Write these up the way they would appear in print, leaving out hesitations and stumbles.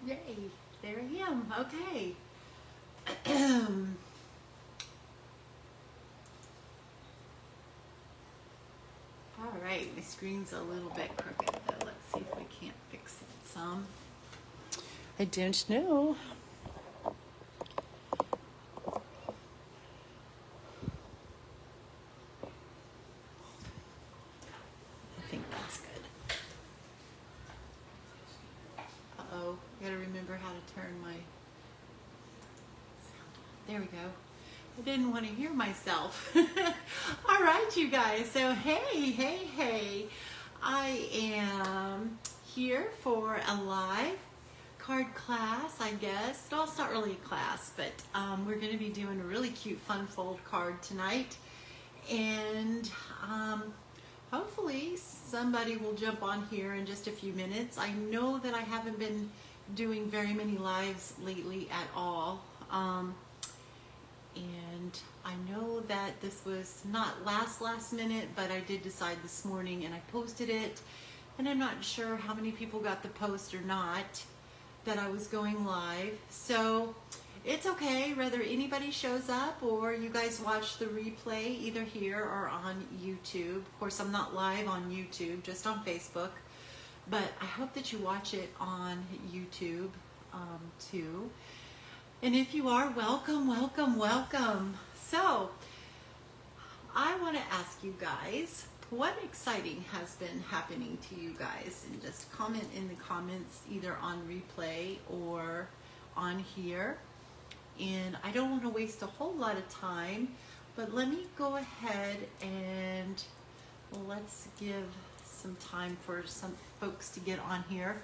Yay, there I am. Okay. All right, my screen's a little bit crooked though. Let's see if we can't fix it some. I don't know. I think that's good. Uh-oh, I gotta remember how to turn my sound on. There we go. I didn't want to hear myself. All right, you guys. So, hey. I am here for a live card class, I guess. No, it's not really a class, but we're going to be doing a really cute fun fold card tonight. And hopefully somebody will jump on here in just a few minutes. I know that I haven't been doing very many lives lately at all. And I know that this was not last minute, but I did decide this morning and I posted it. And I'm not sure how many people got the post or not that I was going live. So it's okay whether anybody shows up or you guys watch the replay either here or on YouTube. Of course, I'm not live on YouTube, just on Facebook. But I hope that you watch it on YouTube too. And if you are, welcome. So, I want to ask you guys, what exciting has been happening to you guys? And just comment in the comments either on replay or on here. And I don't want to waste a whole lot of time, but let me go ahead and let's give some time for some folks to get on here.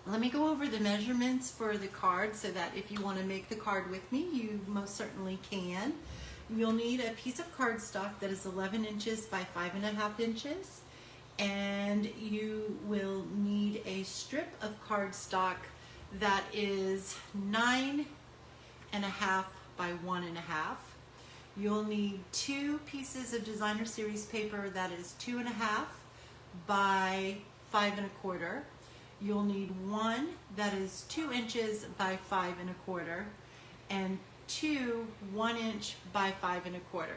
Let me go over the measurements for the card so that if you want to make the card with me, you most certainly can. You'll need a piece of cardstock that is 11 inches by 5.5 inches. And you will need a strip of cardstock that is 9.5 by 1.5. You'll need 2 pieces of designer series paper that is 2.5 by 5.25. You'll need 1 that is 2 inches by 5.25 and 2 1-inch by 5.25.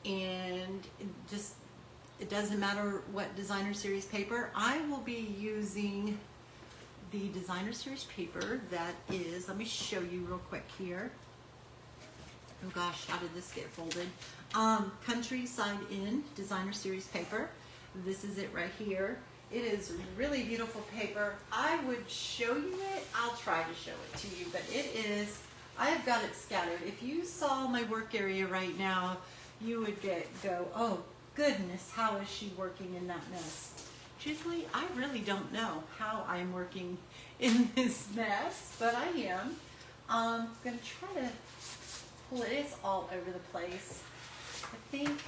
And just, it doesn't matter what designer series paper. I will be using the designer series paper that is, let me show you real quick here. Oh gosh, how did this get folded? Countryside Inn designer series paper. This is it right here. It is really beautiful paper. I would show you it. I'll try to show it to you, but it is, I have got it scattered. If you saw my work area right now, you would go, oh goodness, how is she working in that mess? Truthfully, I really don't know how I'm working in this mess, but I am. I'm gonna try to pull it. It's all over the place. I think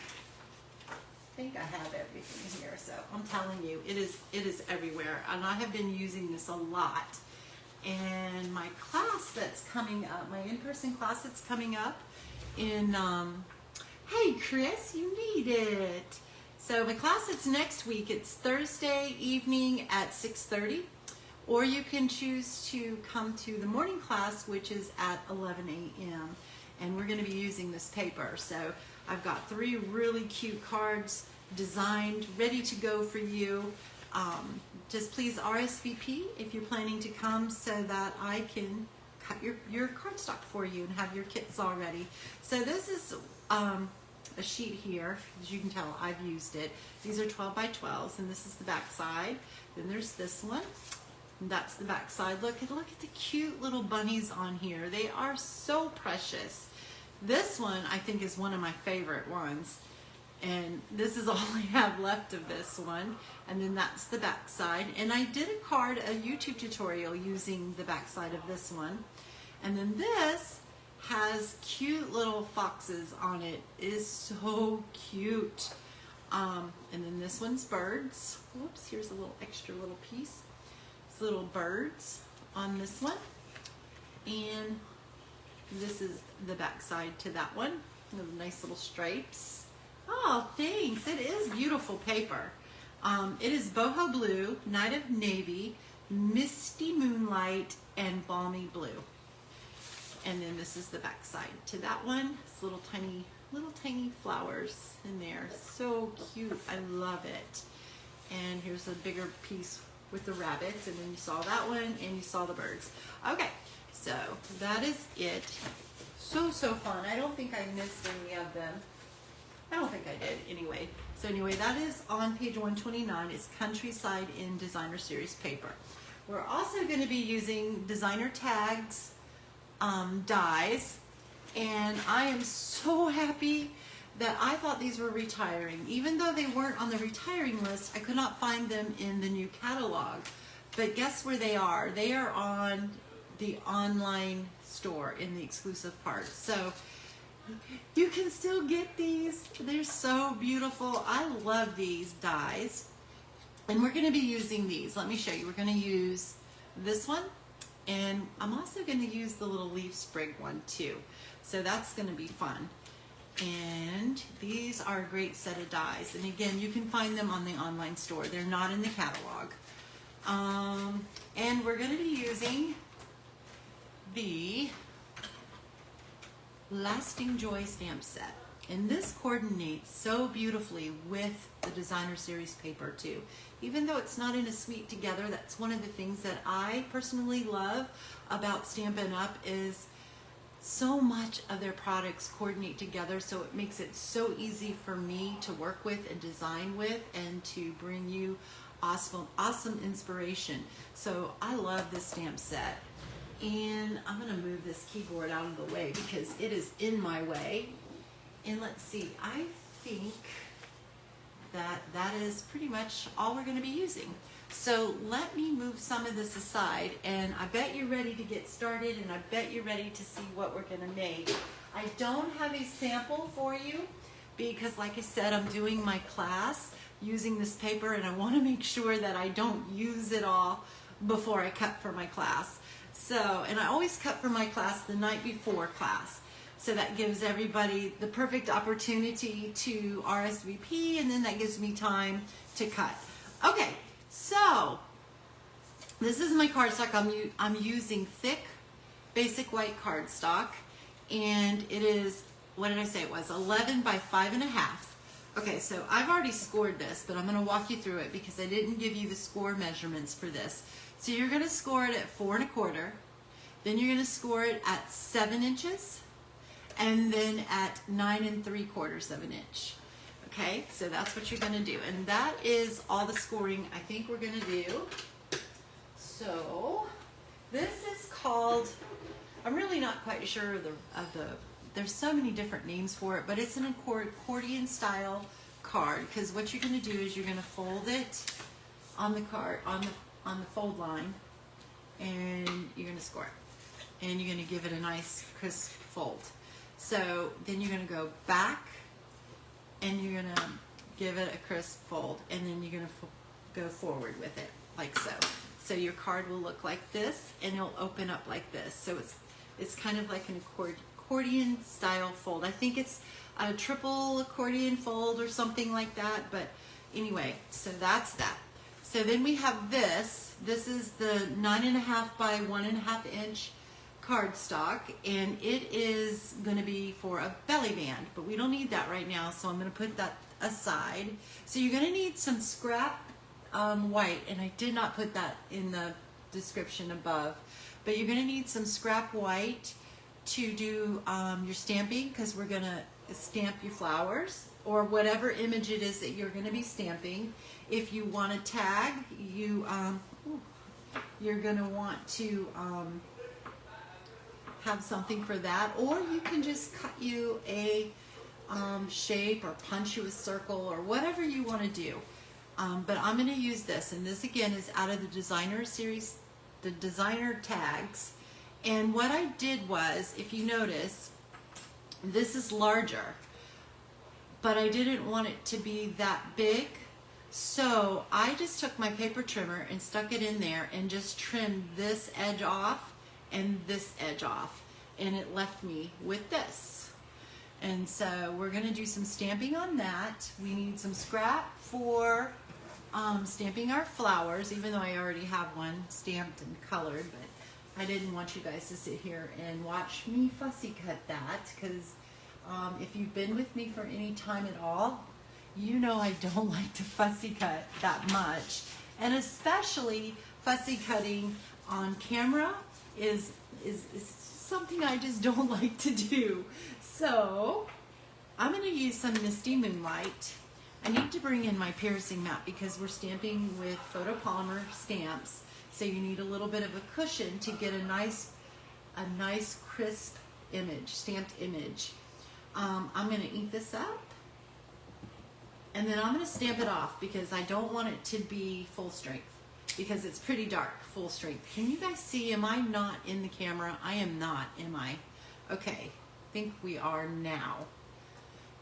I have everything here, so I'm telling you, it is everywhere, and I have been using this a lot. And my class that's coming up, my in-person class that's coming up in, hey Chris, you need it. So my class is next week. It's Thursday evening at 6:30, or you can choose to come to the morning class, which is at 11 a.m. And we're going to be using this paper. So I've got 3 really cute cards designed, ready to go for you. Just please RSVP if you're planning to come so that I can cut your cardstock for you and have your kits all ready. So this is a sheet here. As you can tell, I've used it. These are 12 by 12s, and this is the back side. Then there's this one. And that's the back side. Look at the cute little bunnies on here. They are so precious. This one I think is one of my favorite ones. And this is all I have left of this one. And then that's the back side. And I did a YouTube tutorial using the back side of this one. And then this has cute little foxes on it. It is so cute. And then this one's birds. Whoops, here's a little extra little piece. It's little birds on this one. And this is the back side to that one. Nice little stripes. Oh, thanks. It is beautiful paper. It is boho blue, night of navy, Misty Moonlight, and Balmy Blue. And then this is the back side to that one. It's little tiny flowers in there. So cute. I love it. And here's a bigger piece with the rabbits, and then you saw that one and you saw the birds. Okay, so that is it. So fun. I don't think I missed any of them. I don't think I did anyway. So anyway, that is on page 129. It's Countryside in Designer Series paper. We're also going to be using designer tags, dies, and I am so happy that I thought these were retiring. Even though they weren't on the retiring list, I could not find them in the new catalog. But guess where they are? They are on the online store in the exclusive part. So you can still get these. They're so beautiful. I love these dies. And we're going to be using these. Let me show you. We're going to use this one. And I'm also going to use the little leaf sprig one too. So that's going to be fun. And these are a great set of dies. And again, you can find them on the online store. They're not in the catalog. And we're going to be using the Lasting Joy stamp set. And this coordinates so beautifully with the Designer Series paper too. Even though it's not in a suite together, that's one of the things that I personally love about Stampin' Up! Is so much of their products coordinate together, so it makes it so easy for me to work with and design with and to bring you awesome inspiration. So I love this stamp set. And I'm going to move this keyboard out of the way because it is in my way. And let's see, I think that that is pretty much all we're going to be using. So let me move some of this aside, and I bet you're ready to get started, and I bet you're ready to see what we're going to make. I don't have a sample for you because, like I said, I'm doing my class using this paper, and I want to make sure that I don't use it all before I cut for my class. So, and I always cut for my class the night before class. So that gives everybody the perfect opportunity to RSVP, and then that gives me time to cut. Okay, so this is my cardstock. I'm using thick, basic white cardstock, and it is, what did I say it was? 11 by 5.5. Okay, so I've already scored this, but I'm going to walk you through it because I didn't give you the score measurements for this. So you're going to score it at 4 1/4, then you're going to score it at 7 inches, and then at 9 3/4 of an inch. Okay, so that's what you're going to do, and that is all the scoring I think we're going to do. So this is called, I'm really not quite sure of the there's so many different names for it, but it's an accordion style card, because what you're going to do is you're going to fold it on the card, on the fold line, and you're going to score it, and you're going to give it a nice crisp fold. So then you're going to go back, and you're going to give it a crisp fold, and then you're going to go forward with it like so. So your card will look like this, and it'll open up like this. So it's kind of like an accordion style fold. I think it's a triple accordion fold or something like that, but anyway, so that's that. So then we have this. This is the 9.5 by 1.5 inch cardstock, and it is going to be for a belly band, but we don't need that right now, so I'm going to put that aside. So you're going to need some scrap white, and I did not put that in the description above, but you're going to need some scrap white to do your stamping, because we're going to stamp your flowers or whatever image it is that you're going to be stamping. If you want to tag, you're going to want to have something for that, or you can just cut you a shape or punch you a circle or whatever you want to do. But I'm going to use this, and this again is out of the Designer Series, the Designer Tags. And what I did was, if you notice, this is larger, but I didn't want it to be that big. So I just took my paper trimmer and stuck it in there and just trimmed this edge off and this edge off, and it left me with this. And so we're going to do some stamping on that. We need some scrap for stamping our flowers, even though I already have one stamped and colored, but I didn't want you guys to sit here and watch me fussy cut that, because if you've been with me for any time at all, you know I don't like to fussy cut that much. And especially fussy cutting on camera is something I just don't like to do. So I'm going to use some Misty Moonlight. I need to bring in my piercing mat because we're stamping with photopolymer stamps. So you need a little bit of a cushion to get a nice crisp image, stamped image. I'm going to ink this up. And then I'm going to stamp it off because I don't want it to be full strength because it's pretty dark, full strength. Can you guys see? Am I not in the camera? I am not, am I? Okay, I think we are now.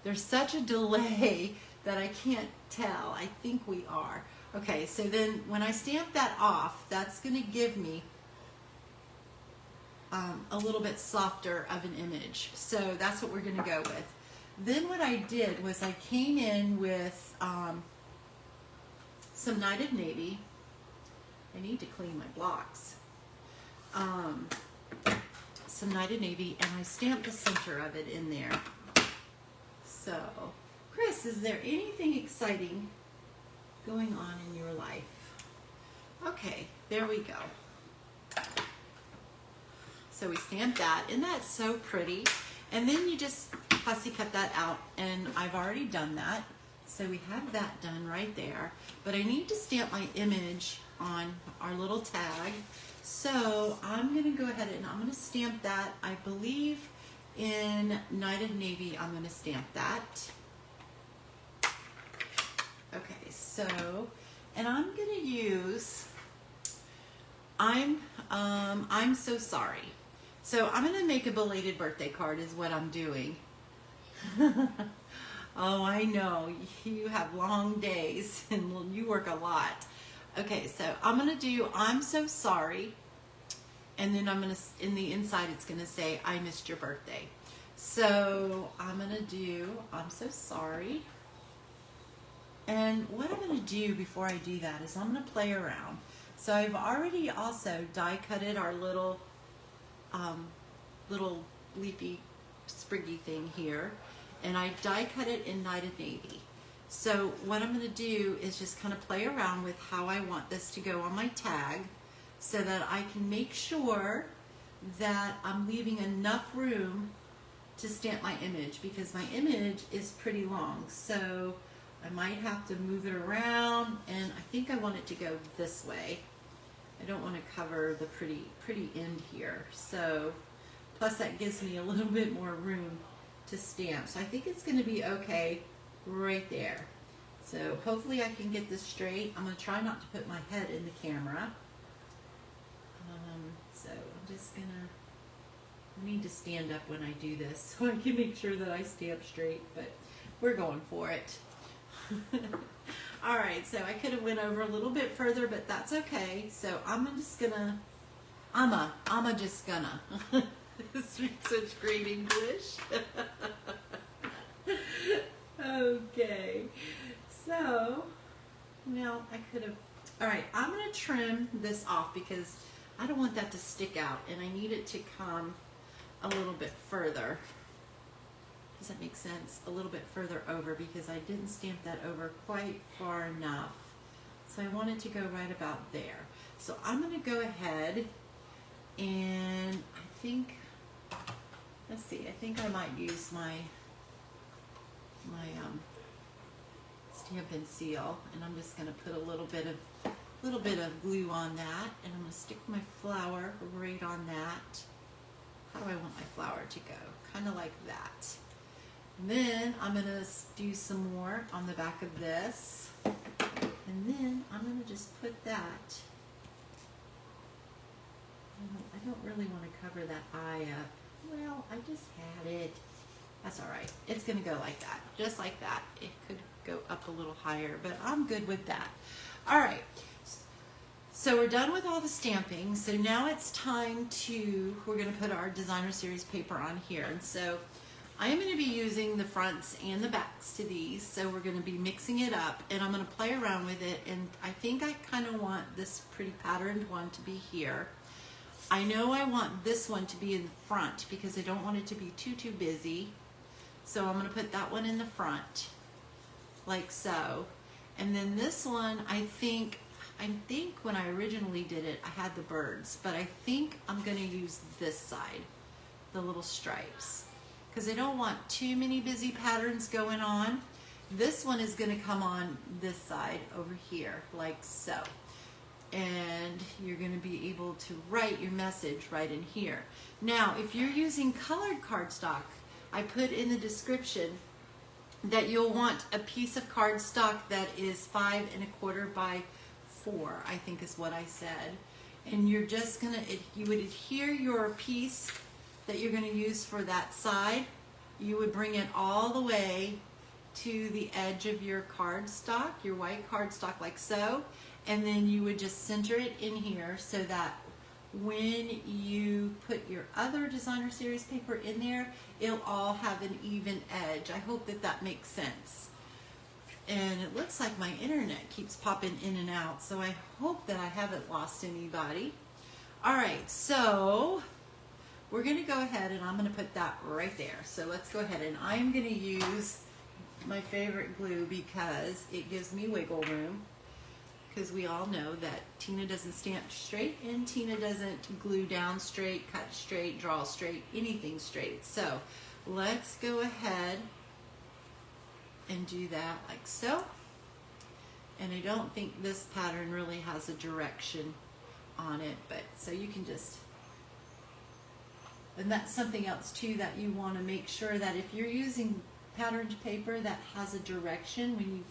There's such a delay that I can't tell. I think we are. Okay, so then when I stamp that off, that's going to give me a little bit softer of an image. So that's what we're going to go with. Then what I did was I came in with some Knighted Navy. I need to clean my blocks. Some Knighted Navy, and I stamped the center of it in there. So, Chris, is there anything exciting going on in your life? Okay, there we go. So we stamped that, and that's so pretty. And then you just fussy cut that out, and I've already done that. So we have that done right there. But I need to stamp my image on our little tag. So I'm going to go ahead and I'm going to stamp that. I believe in Knighted Navy, I'm going to stamp that. Okay, so, and I'm going to use, I'm so sorry. So I'm going to make a belated birthday card is what I'm doing. Oh, I know. You have long days and you work a lot. Okay, so I'm going to do I'm so sorry. And then I'm going to, in the inside, it's going to say I missed your birthday. So I'm going to do I'm so sorry. And what I'm going to do before I do that is I'm going to play around. So I've already also die cutted our little leafy spriggy thing here, and I die cut it in Knighted Navy. So what I'm going to do is just kind of play around with how I want this to go on my tag so that I can make sure that I'm leaving enough room to stamp my image, because my image is pretty long. So I might have to move it around, and I think I want it to go this way. I don't want to cover the pretty end here. So, plus that gives me a little bit more room to stamp. So I think it's going to be okay right there. So hopefully I can get this straight. I'm going to try not to put my head in the camera. So I'm just going to, I need to stand up when I do this so I can make sure that I stamp straight, but we're going for it. All right, so I could have went over a little bit further, but that's okay. So I'm just gonna, I'm just gonna. Speak such great English. Okay, so now I could have. All right, I'm gonna trim this off because I don't want that to stick out, and I need it to come a little bit further. Does that make sense? A little bit further over, because I didn't stamp that over quite far enough. So I want it to go right about there. So I'm going to go ahead and I think, let's see, I think I might use my Stampin' Seal, and I'm just going to put a little bit of glue on that, and I'm going to stick my flower right on that. How do I want my flower to go? Kind of like that. And then I'm going to do some more on the back of this. And then I'm going to just put that. I don't really want to cover that eye up. Well, I just had it. That's all right. It's going to go like that. Just like that. It could go up a little higher, but I'm good with that. All right. So we're done with all the stamping. So now it's time to, we're going to put our designer series paper on here. And so I am going to be using the fronts and the backs to these, so we're going to be mixing it up, and I'm going to play around with it, and I think I kind of want this pretty patterned one to be here. I know I want this one to be in the front because I don't want it to be too busy, so I'm going to put that one in the front, like so. And then this one, I think when I originally did it, I had the birds, but I think I'm going to use this side, the little stripes, because I don't want too many busy patterns going on. This one is going to come on this side over here, like so. And you're going to be able to write your message right in here. Now, if you're using colored cardstock, I put in the description that you'll want a piece of cardstock that is 5 1/4 by 4, I think is what I said. And you're just going to, you would adhere your piece that you're going to use for that side. You would bring it all the way to the edge of your cardstock, your white cardstock, like so, and then you would just center it in here so that when you put your other designer series paper in there, it'll all have an even edge. I hope that that makes sense. And it looks like my internet keeps popping in and out, so I hope that I haven't lost anybody. All right, so we're going to go ahead and I'm going to put that right there. So let's go ahead, and I'm going to use my favorite glue because it gives me wiggle room, because we all know that Tina doesn't stamp straight and Tina doesn't glue down straight, cut straight, draw straight, anything straight. So let's go ahead and do that like so. And I don't think this pattern really has a direction on it, but so you can just, and that's something else too that you want to make sure that if you're using patterned paper that has a direction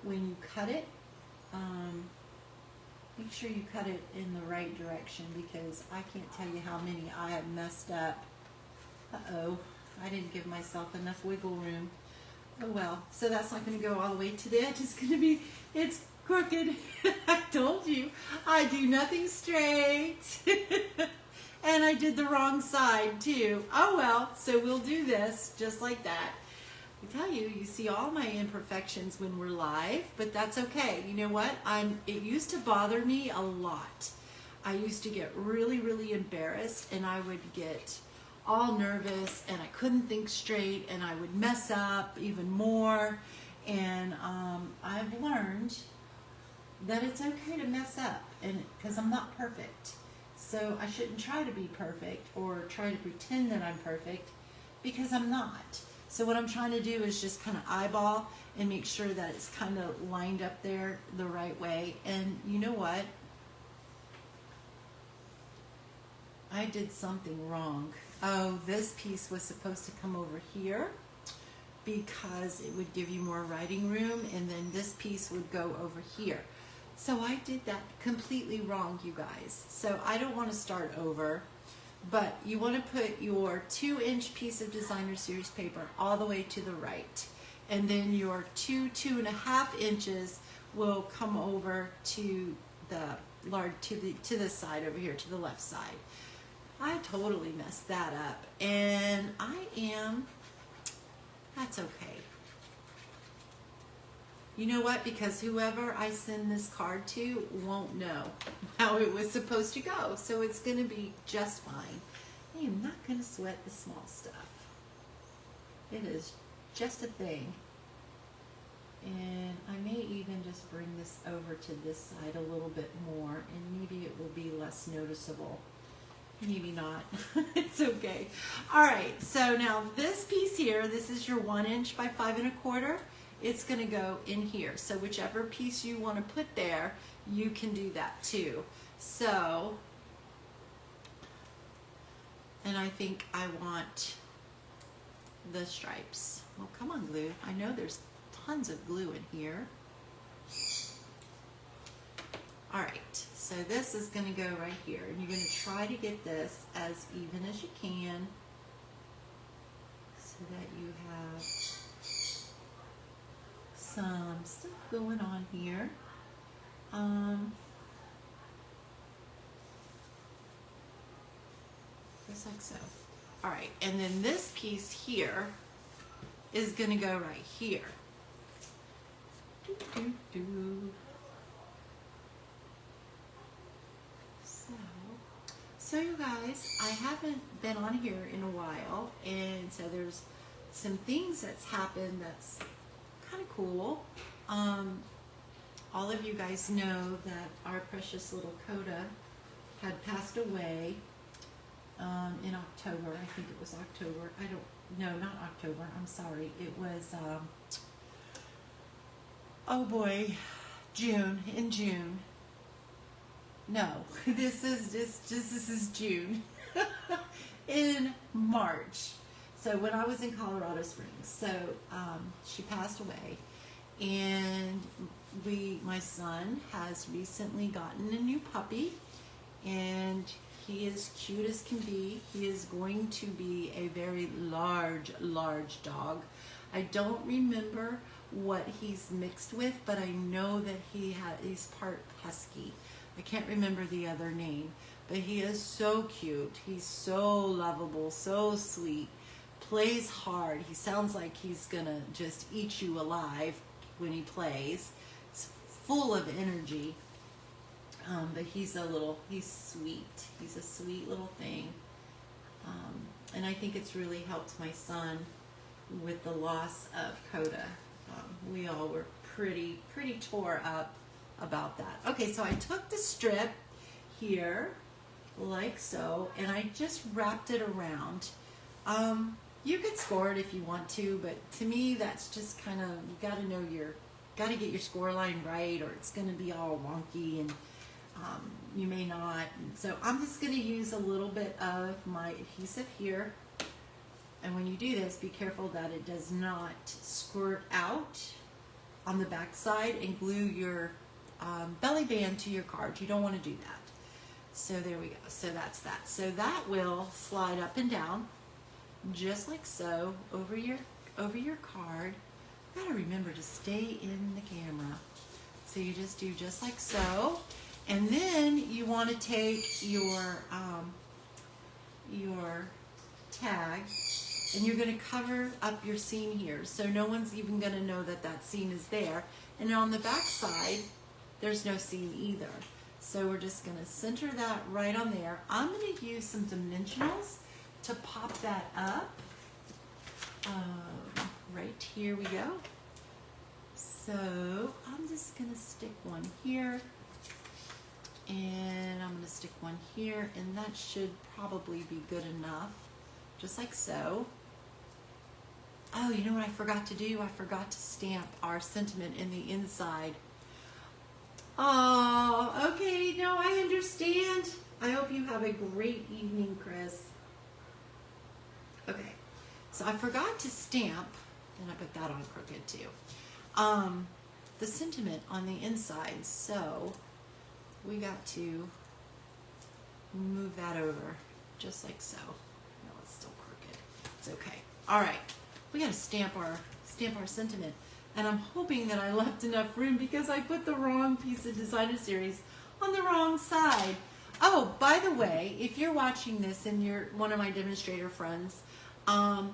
when you cut it, make sure you cut it in the right direction, because I can't tell you how many I have messed up. Uh-oh, I didn't give myself enough wiggle room. Oh well, so that's not going to go all the way to the edge. It's going to be, it's crooked. I told you, I do nothing straight. And I did the wrong side too. Oh well, so we'll do this just like that. I tell you, you see all my imperfections when we're live, but that's okay. You know what? It used to bother me a lot. I used to get really embarrassed, and I would get all nervous, and I couldn't think straight, and I would mess up even more. And I've learned that it's okay to mess up, and because I'm not perfect. So I shouldn't try to be perfect or try to pretend that I'm perfect, because I'm not. So what I'm trying to do is just kind of eyeball and make sure that it's kind of lined up there the right way. And you know what? I did something wrong. Oh, this piece was supposed to come over here because it would give you more writing room, and then this piece would go over here. So I did that completely wrong, you guys. So I don't want to start over, but you want to put your 2-inch piece of designer series paper all the way to the right, and then your 2.5 inches will come over to to the side over here, to the left side. I totally messed that up, and that's okay. You know what? Because whoever I send this card to won't know how it was supposed to go. So it's going to be just fine. I am not going to sweat the small stuff. It is just a thing. And I may even just bring this over to this side a little bit more, and maybe it will be less noticeable. Maybe not. It's okay. All right. So now this piece here, this is your 1 inch by 5 1/4. It's going to go in here. So whichever piece you want to put there, you can do that too. So, and I think I want the stripes. Well, come on, glue. I know there's tons of glue in here. All right, so this is going to go right here, and you're going to try to get this as even as you can so that you have some stuff going on here. Just like so. All right, and then this piece here is gonna go right here. Doo, doo, doo. So you guys, I haven't been on here in a while, and so there's some things that's happened that's kind of cool. All of you guys know that our precious little Coda had passed away in October. I think it was October. No, not October. I'm sorry. It was, oh boy, June. In June. No, this is June. In March. So when I was in Colorado Springs. So she passed away, and my son has recently gotten a new puppy, and he is cute as can be. He is going to be a very large dog. I don't remember what he's mixed with, but I know that he's part husky. I can't remember the other name, but he is so cute. He's so lovable, so sweet, plays hard. He sounds like he's gonna just eat you alive when he plays. He's full of energy, but he's sweet. He's a sweet little thing. And I think it's really helped my son with the loss of Coda. We all were pretty tore up about that. Okay, so I took the strip here like so, and I just wrapped it around. You could score it if you want to, but to me that's just kind of, you gotta get your score line right, or it's gonna be all wonky, and you may not. So I'm just gonna use a little bit of my adhesive here, and when you do this, be careful that it does not squirt out on the back side and glue your belly band to your card. You don't want to do that. So there we go. So that's that. So that will slide up and down just like so over your card. You gotta remember to stay in the camera. So you just do just like so, and then you want to take your tag, and you're going to cover up your seam here, so no one's even going to know that that seam is there. And on the back side, there's no seam either. So we're just going to center that right on there. I'm going to use some dimensionals to pop that up. Right here we go. So I'm just going to stick one here, and I'm going to stick one here, and that should probably be good enough, just like so. Oh, you know what I forgot to do? I forgot to stamp our sentiment in the inside. Oh, okay, no, I understand. I hope you have a great evening, Chris. Okay, so I forgot to stamp, and I put that on crooked too, the sentiment on the inside, so we got to move that over just like so. No, it's still crooked. It's okay. All right, we got to stamp our sentiment, and I'm hoping that I left enough room because I put the wrong piece of designer series on the wrong side. Oh, by the way, if you're watching this and you're one of my demonstrator friends, I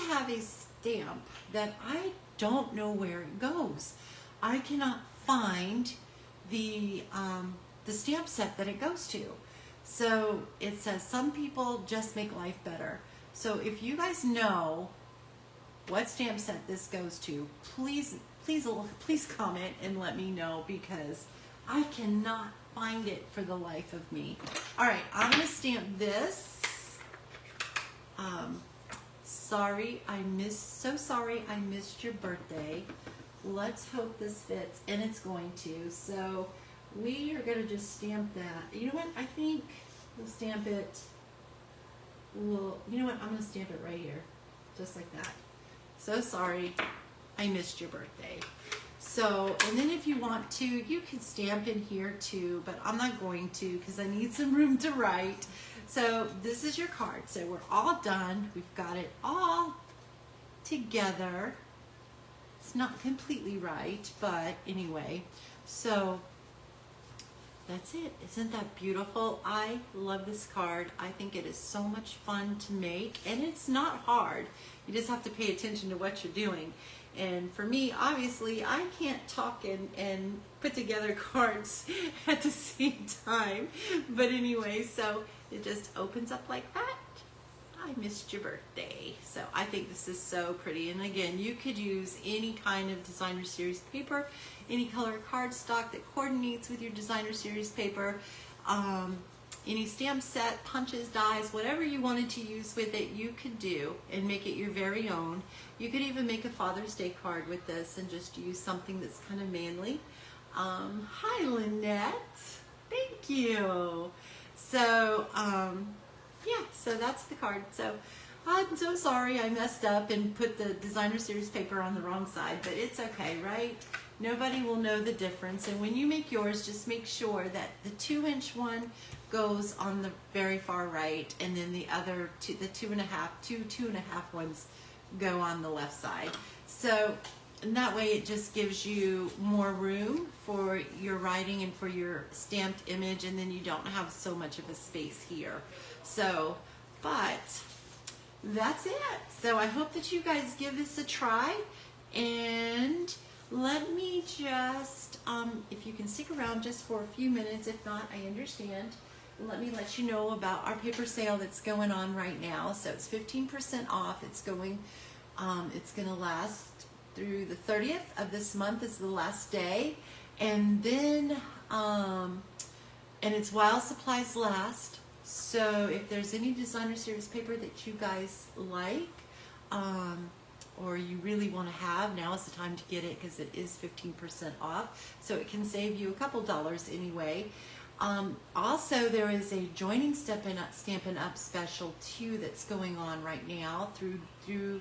have a stamp that I don't know where it goes. I cannot find the stamp set that it goes to. So it says some people just make life better. So if you guys know what stamp set this goes to, please comment and let me know, because I cannot find it for the life of me. All right, I'm gonna stamp this. So sorry I missed your birthday. Let's hope this fits, and it's going to. So we are gonna just stamp that. You know what? I think we'll stamp it. You know what? I'm gonna stamp it right here, just like that. So sorry I missed your birthday. So, and then if you want to, you can stamp in here too, but I'm not going to because I need some room to write. So this is your card. So we're all done. We've got it all together. It's not completely right, but anyway. So that's it. Isn't that beautiful? I love this card. I think it is so much fun to make, and it's not hard. You just have to pay attention to what you're doing. And for me, obviously, I can't talk and put together cards at the same time. But anyway, so it just opens up like that. I missed your birthday. So I think this is so pretty. And again, you could use any kind of designer series paper, any color cardstock that coordinates with your designer series paper, any stamp set, punches, dies, whatever you wanted to use with it, you could do and make it your very own. You could even make a Father's Day card with this and just use something that's kind of manly. Hi, Lynette. Thank you. So, yeah, so that's the card. So I'm so sorry I messed up and put the designer series paper on the wrong side, but it's okay, right? Nobody will know the difference. And when you make yours, just make sure that the 2-inch one goes on the very far right, and then the other two, the 2.5 ones go on the left side. So and that way it just gives you more room for your writing and for your stamped image, and then you don't have so much of a space here. So, but that's it. So I hope that you guys give this a try, and let me just, if you can stick around just for a few minutes, if not, I understand. Let me let you know about our paper sale that's going on right now. So it's 15% off. It's going to last through the 30th of this month is the last day. And then, and it's while supplies last. So if there's any designer series paper that you guys like, or you really want to have, now is the time to get it because it is 15% off. So it can save you a couple dollars anyway. Also, there is a joining Stampin' Up special too that's going on right now through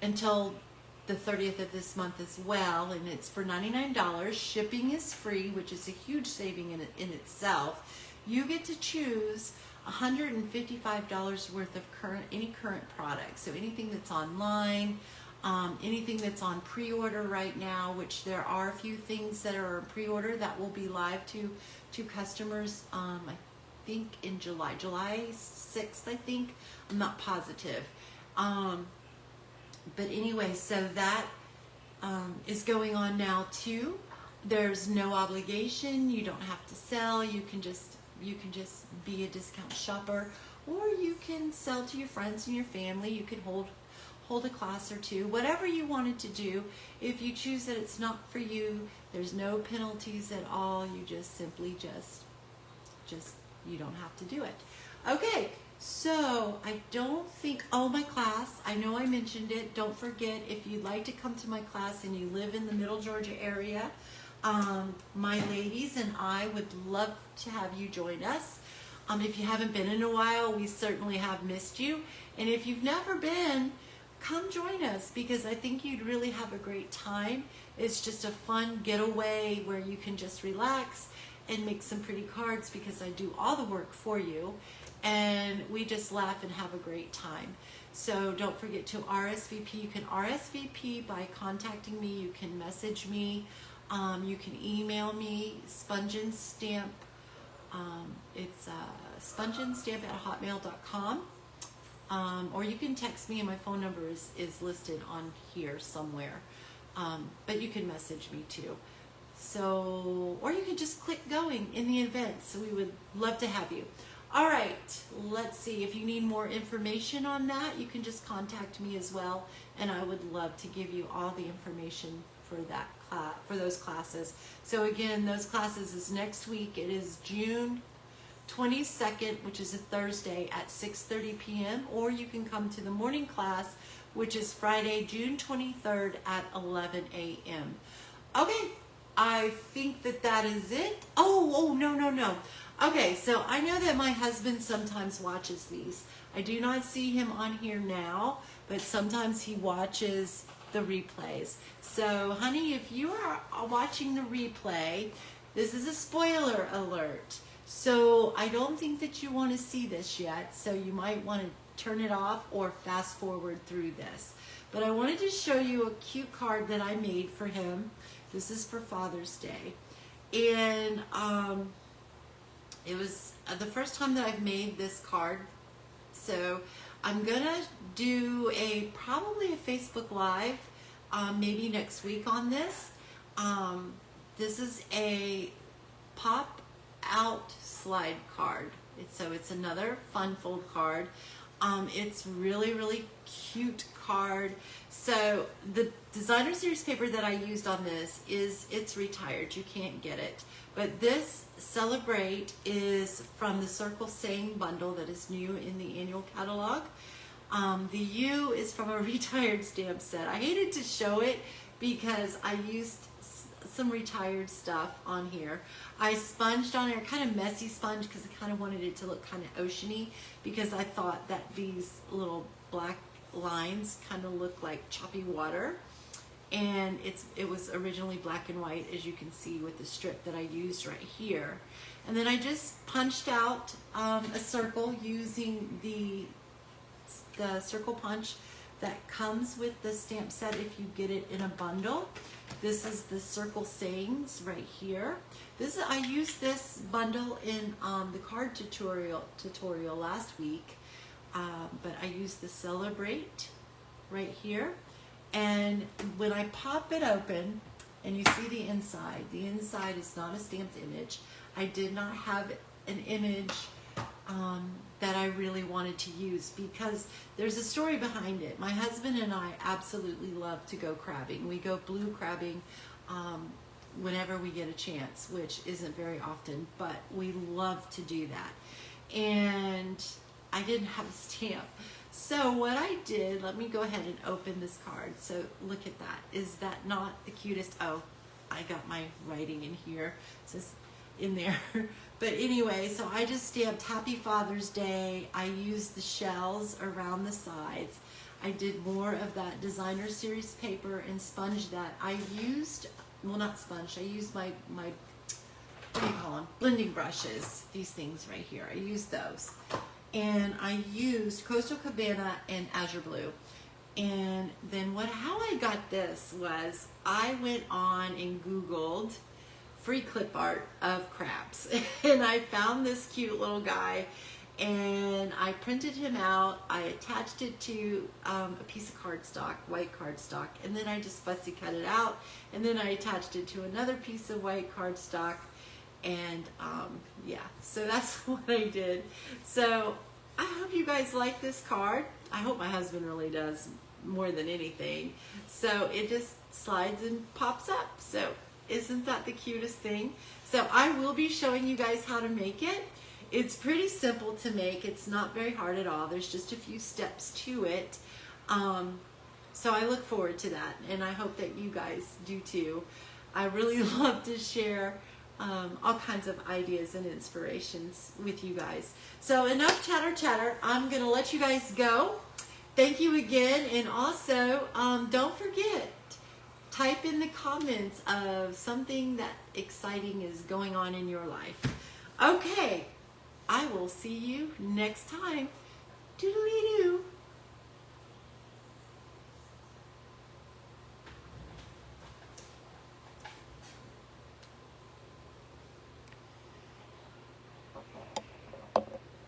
until the 30th of this month as well, and it's for $99. Shipping is free, which is a huge saving in itself. You get to choose $155 worth of any current product. So anything that's online, anything that's on pre-order right now, which there are a few things that are pre-order that will be live to customers, I think in July 6th, I think. I'm not positive. But anyway, so that is going on now too. There's no obligation. You don't have to sell. You can just be a discount shopper, or you can sell to your friends and your family. You can hold a class or two, whatever you wanted to do. If you choose that it's not for you, there's no penalties at all. You just simply just you don't have to do it. Okay, so I don't think, my class, I know I mentioned it. Don't forget, if you'd like to come to my class and you live in the Middle Georgia area, my ladies and I would love to have you join us. If you haven't been in a while, we certainly have missed you. And if you've never been, come join us, because I think you'd really have a great time. It's just a fun getaway where you can just relax and make some pretty cards, because I do all the work for you, and we just laugh and have a great time. So don't forget to RSVP. You can RSVP by contacting me. You can message me. You can email me, spongenstamp. It's spongenstamp@hotmail.com. Or you can text me, and my phone number is listed on here somewhere. But you can message me too. So, or you can just click going in the event. So we would love to have you. All right, let's see. If you need more information on that, you can just contact me as well, and I would love to give you all the information for that for those classes. So again, those classes is next week. It is June 22nd, which is a Thursday at 6:30 p.m. Or you can come to the morning class, which is Friday, June 23rd at 11 a.m. Okay, I think that is it. Oh, no. Okay, so I know that my husband sometimes watches these. I do not see him on here now, but sometimes he watches the replays. So, honey, if you are watching the replay, this is a spoiler alert. So I don't think that you want to see this yet, so you might want to turn it off or fast forward through this. But I wanted to show you a cute card that I made for him. This is for Father's Day. And It was the first time that I've made this card, so I'm gonna do probably a Facebook Live maybe next week on this. This is a pop out slide card. So it's another fun fold card. It's really cute card. So the designer series paper that I used on this it's retired. You can't get it. But this Celebrate is from the Circle Saying bundle that is new in the annual catalog. The U is from a retired stamp set. I hated to show it because I used some retired stuff on here. I sponged on it, kind of messy sponge, because I kind of wanted it to look kind of oceany, because I thought that these little black lines kind of look like choppy water. And it was originally black and white, as you can see with the strip that I used right here. And then I just punched out a circle using the circle punch that comes with the stamp set if you get it in a bundle. This is the Circle Sayings right here. I used this bundle in the card tutorial last week, but I used the Celebrate right here. And when I pop it open and you see the inside is not a stamped image. I did not have an image that I really wanted to use, because there's a story behind it. My husband and I absolutely love to go crabbing. We go blue crabbing whenever we get a chance, which isn't very often, but we love to do that. And I didn't have a stamp. So what I did, let me go ahead and open this card. So look at that. Is that not the cutest? Oh, I got my writing in here. It says in there. But anyway, so I just stamped Happy Father's Day. I used the shells around the sides. I did more of that designer series paper and sponged that. I used, well, not sponge, I used my what do you call them? Blending brushes. These things right here. I used those. And I used Coastal Cabana and Azure Blue. And then how I got this was I went on and Googled free clip art of crabs. And I found this cute little guy, and I printed him out. I attached it to a piece of cardstock, white cardstock, and then I just fussy cut it out. And then I attached it to another piece of white cardstock. And yeah, so that's what I did. So I hope you guys like this card. I hope my husband really does, more than anything. So it just slides and pops up. So isn't that the cutest thing? So I will be showing you guys how to make it. It's pretty simple to make. It's not very hard at all. There's just a few steps to it. So I look forward to that, and I hope that you guys do too. I really love to share all kinds of ideas and inspirations with you guys. So enough chatter. I'm gonna let you guys go. Thank you again, and also don't forget, type in the comments of something that exciting is going on in your life. Okay, I will see you next time.